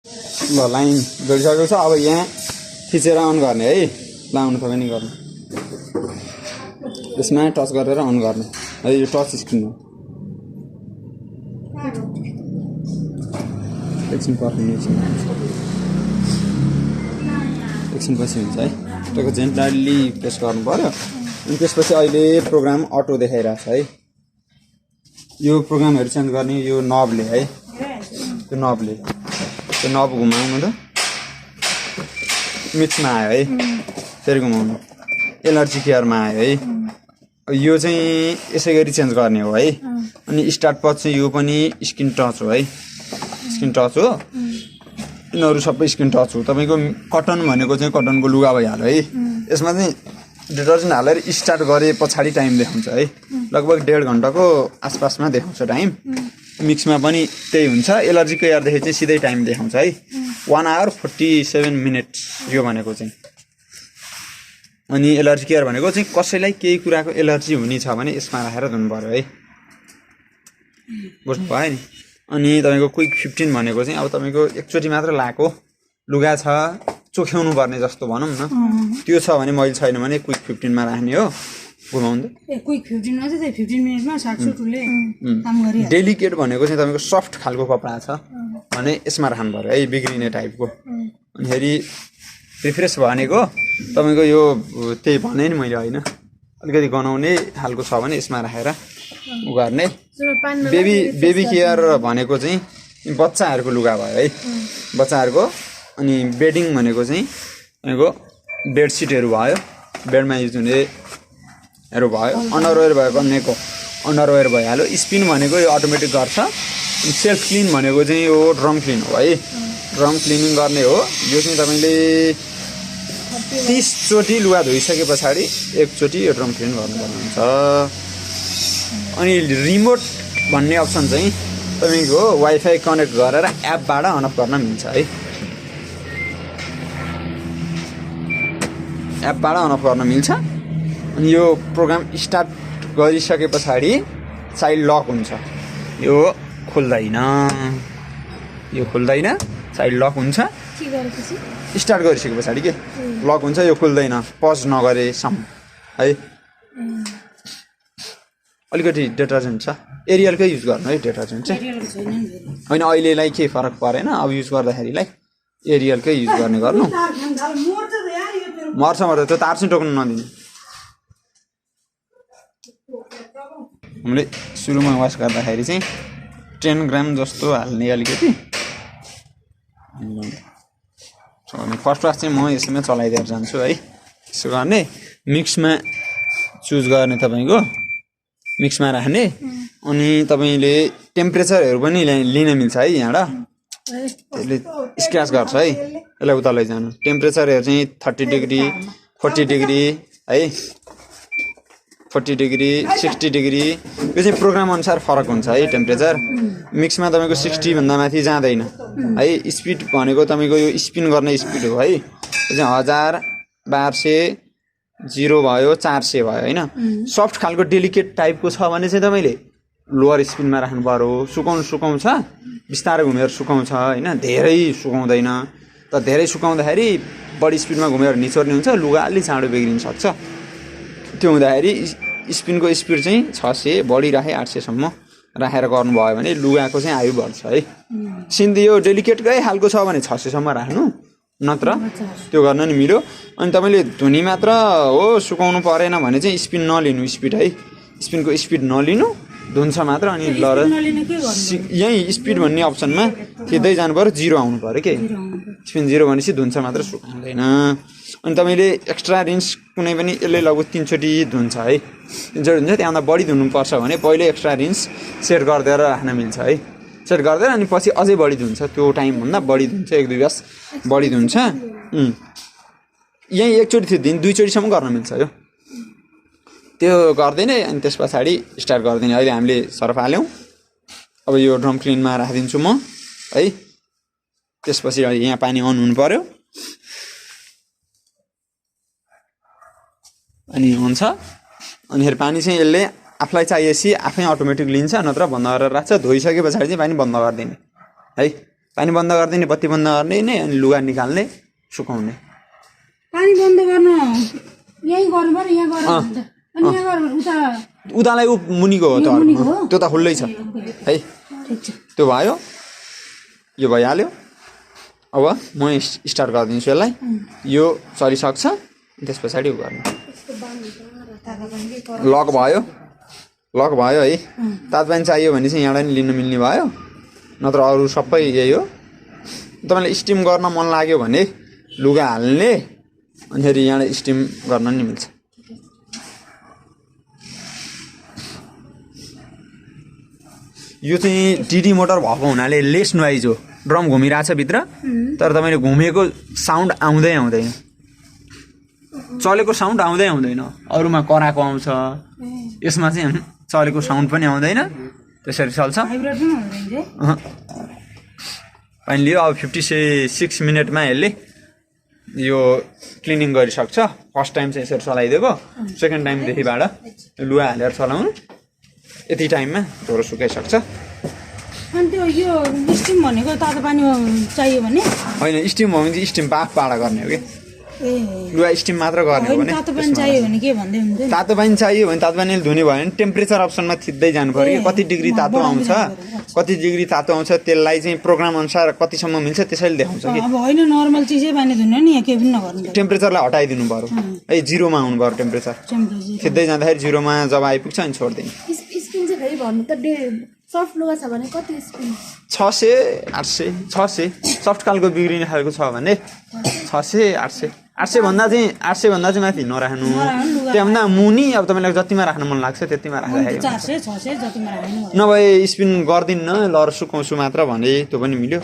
ल लाइन जोडिसकेको छ। अब यहाँ थिचेर अन गर्ने है। लाउनु तपाईँ नि गर्नु। यसमा टच गरेर अन गर्ने है, यो टच स्क्रिनमा। एकछिन पर्खिनु, एकछिन पछि हुन्छ है। त्यसको जेन्टली प्रेस गर्नु पर्यो। अनि त्यसपछि अहिले प्रोग्राम अटो देखाइरहेको छ है। यो प्रोग्रामहरू चेन्ज गर्ने यो नबले है, त्यो नबले त्यो नब घुमाउनु त मिक्समा आयो है, फेरि घुमाउनु एलर्जी केयरमा आयो है। यो चाहिँ यसै गरी चेन्ज गर्ने हो है। अनि स्टार्ट पद चाहिँ यो पनि स्क्रिन टच हो है, स्क्रिन टच हो। यिनीहरू सबै स्क्रिन टच हो। तपाईँको कटन भनेको चाहिँ कटनको लुगा भइहाल्यो है। यसमा चाहिँ डिटर्जेन्ट हालेर स्टार्ट गरे पछाडि टाइम देखाउँछ है, लगभग 1.5 घन्टाको आसपासमा देखाउँछ टाइम। मिक्समा पनि त्यही हुन्छ। एलर्जी केयरदेखि चाहिँ सिधै टाइम देखाउँछ है, 1 hour 47 minutes यो भनेको चाहिँ। अनि एलर्जी केयर भनेको चाहिँ कसैलाई केही कुराको एलर्जी हुने छ भने यसमा राखेर धुनु पर्यो है, बुझ्नु भयो नि। अनि तपाईँको क्विक 15 भनेको चाहिँ अब तपाईँको एकचोटि मात्र लगाएको लुगा छ, चोख्याउनु पर्ने जस्तो भनौँ न, त्यो छ भने मैले छैन भने क्विक 15 मा राख्ने हो। घुमाउँदै क्विक 15 मा चाहिँ 15 मिनेटमा सागसुटुले काम गरिहाल्छ। डेलिकेट भनेको चाहिँ तपाईँको सफ्ट खालको कपडा छ भने यसमा राख्नु पर्यो है, बिग्रिने टाइपको। अनि फेरि रिफ्रेस भनेको तपाईँको यो त्यही भने नि मैले होइन, अलिकति गनाउने खालको छ भने यसमा राखेर उ गर्ने। बेबी केयर भनेको चाहिँ बच्चाहरूको लुगा भयो है, बच्चाहरूको। अनि बेडिङ भनेको चाहिँ तपाईँको बेडसिटहरू भयो, बेडमा युज हुनेहरू भयो। अन्डरवेयर भएको अन्यको अन्डरवेयर भइहाल्यो। स्पिन भनेको यो अटोमेटिक गर्छ। सेल्फ क्लिन भनेको चाहिँ यो ड्रम क्लिन हो है, ड्रम क्लिनिङ गर्ने हो। यो चाहिँ तपाईँले 30 चोटि लुगा धोइसके पछाडि एकचोटि यो ड्रम क्लिन गर्नुपर्ने हुन्छ। अनि रिमोट भन्ने अप्सन चाहिँ तपाईँको वाइफाई कनेक्ट गरेर एपबाट अन अफ गर्न मिल्छ है, एपबाट अन अफ गर्न मिल्छ। अनि यो प्रोग्राम स्टार्ट गरिसके पछाडि चाइल्ड लक हुन्छ, यो खुल्दैन, यो खुल्दैन, चाइल्ड लक हुन्छ। स्टार्ट गरिसके पछाडि के लक हुन्छ, यो खुल्दैन पज नगरेसम्म है। अलिकति डिटर्जेन्ट छ, एरियलकै युज गर्नु है डिटर्जेन्ट चाहिँ होइन। अहिलेलाई केही फरक परेन, अब युज गर्दाखेरिलाई एरियलकै युज गर्ने गर्नु। मर्छ त्यो तार चाहिँ टोक्नु नदिनु। हामीले सुरुमा वास गर्दाखेरि चाहिँ 10 ग्राम जस्तो हाल्ने अलिकति। अनि फर्स्ट वास चाहिँ म यसैमा चलाइदिएर जान्छु है। यसो गर्ने, मिक्समा चुज गर्ने, तपाईँको मिक्समा राख्ने। अनि तपाईँले टेम्परेचरहरू पनि लिन मिल्छ है यहाँबाट, त्यसले स्क्र्याच गर्छ है। यसलाई उता लैजानु। टेम्परेचरहरू चाहिँ 30 डिग्री 40 डिग्री है, 40 डिग्री 60 डिग्री, यो चाहिँ प्रोग्राम अनुसार फरक हुन्छ है टेम्परेचर। मिक्समा तपाईँको 60 भन्दा माथि जाँदैन है। स्पिड भनेको तपाईँको यो स्पिन गर्ने स्पिड हो है, यो चाहिँ 1000 1200 0 भयो 400 भयो होइन। सफ्ट खालको डेलिकेट टाइपको छ भने चाहिँ तपाईँले लोवर स्पिनमा राख्नु पर्यो। सुकाउँछ बिस्तारै घुमेर सुकाउँछ होइन, धेरै सुकाउँदैन। त धेरै सुकाउँदाखेरि बढी स्पिडमा घुमेर निचोर्ने हुन्छ, लुगा अलि चाँडो बिग्रिन सक्छ। त्यो हुँदाखेरि स्पिनको स्पिड चाहिँ 600 बढी राखे 800 सम्म राखेर गर्नुभयो भने लुगाको चाहिँ आयु बढ्छ है। सिन्धी यो डेलिकेटकै खालको छ भने 600 सम्म राख्नु, नत्र त्यो गर्न नि मिल्यो। अनि तपाईँले धुनी मात्र हो, सुकाउनु परेन भने चाहिँ स्पिन नलिनु, स्पिड है, स्पिनको स्पिड नलिनु, धुन्छ मात्र। अनि लर यहीँ स्पिड भन्ने अप्सनमा थिच्दै जानु पऱ्यो, 0 आउनु पऱ्यो के। स्पिन 0 भनेपछि धुन्छ मात्र, सुकाउँदैन। अनि तपाईँले एक्स्ट्रा रिन्स कुनै पनि यसले लगभग 3 चोटि धुन्छ है, 3 चोटि धुन्छ। त्यहाँभन्दा बढी धुनुपर्छ भने पहिले एक्स्ट्रा रिन्स सेट गरिदिएर राख्न मिल्छ है, सेट गरिदिएर अनि पछि अझै बढी धुन्छ, त्यो टाइमभन्दा बढी धुन्छ, 1-2 ग्यास बढी धुन्छ। यहीँ एकचोटि थिच्दिन 2 चोटिसम्म गर्न मिल्छ यो, त्यो गरिदिने। अनि त्यस पछाडि स्टार्ट गरिदिने। अहिले हामीले सर्फ हाल्यौँ, अब यो ड्रम क्लिनमा राखिदिन्छु म है। त्यसपछि यहाँ पानी अन हुनु पर्यो, अनि हुन्छ। अनि फेरि पानी चाहिँ यसले आफूलाई चाहिएपछि आफै अटोमेटिक लिन्छ, नत्र बन्द गरेर राख्छ। धोइसके पछाडि चाहिँ पानी बन्द गरिदिने है। पानी बन्द गरिदिने बत्ती बन्द गर्ने अनि लुगा निकाल्ने सुकाउने पानी बन्द गर्न यही गर्नु पर्यो यहाँ गर्नु हुन्छ अनि यहाँ गर्नु उता उतालाई मुनिको हो त त्यो त खुल्लै छ है ठिक छ त्यो भयो यो भइहाल्यो अब म स्टार्ट गरिदिन्छु यसलाई यो चलिसक्छ त्यस पछाडि उ गर्नु लक भयो है तातो पानी चाहियो भने चाहिँ यहाँबाट नि लिनु मिल्ने भयो नत्र अरू सबै यही हो तपाईँलाई स्टिम गर्न मन लाग्यो भने लुगा हाल्ने अनि फेरि यहाँबाट स्टिम गर्न नि मिल्छ यो चाहिँ डिडी मोटर भएको हुनाले लेस नोइज हो ड्रम घुमिरहेछ भित्र तर तपाईँले घुमेको साउन्ड आउँदैन चलेको साउन्ड आउँदैन अरूमा कराएको आउँछ यसमा चाहिँ चलेको साउन्ड पनि आउँदैन त्यसरी चल्छ भाइब्रेट पनि हुँदैन पानी लियो अब 56 मिनटमा यसले यो क्लिनिङ गरिसक्छ फर्स्ट टाइम चाहिँ यसरी चलाइदिएको सेकेन्ड टाइमदेखिबाट लुगा हालेर चलाउनु यति टाइममा झोरो सुकाइसक्छ अनि त्यो यो स्टिम भनेको तातो पानी चाहियो भने होइन स्टिम हो भने चाहिँ स्टिम बाफ पाडा गर्ने हो कि ए लुगा स्टिम मात्र गर्ने हो भने तातो पानी चाहियो भने के भन्दै हुन्थ्यो तातो पानी चाहियो भने तातो पानीले धुने भयो भने टेम्परेचर अप्सनमा थिच्दै जानु पर्यो कति डिग्री तातो आउँछ कति डिग्री तातो आउँछ त्यसलाई चाहिँ प्रोग्राम अनुसार कतिसम्म मिल्छ त्यसैले देखाउँछ कि अब होइन नर्मल चिजै पानी धुनु नि केही पनि नगर्नु टेम्परेचरलाई हटाइदिनु पर्यो है जिरोमा आउनु पर्यो टेम्परेचर थिच्दै जाँदाखेरि जिरोमा जब आइपुग्छ अनि छोडिदिनु स्पिन चाहिँ फेरि भन्नु त सफ्ट लुगा छ भने कति स्पिन 600 800 सफ्ट खालको बिग्रिने खालको छ भने 600 800 भन्दा चाहिँ माथि नराख्नु त्योभन्दा मुनि अब तपाईँलाई जतिमा राख्न मन लाग्छ त्यतिमा राख्दाखेरि 400 600 जतिमा राख्नु नभए स्पिन गर्दिन्न लर सुकाउँछु मात्र भने त्यो पनि मिल्यो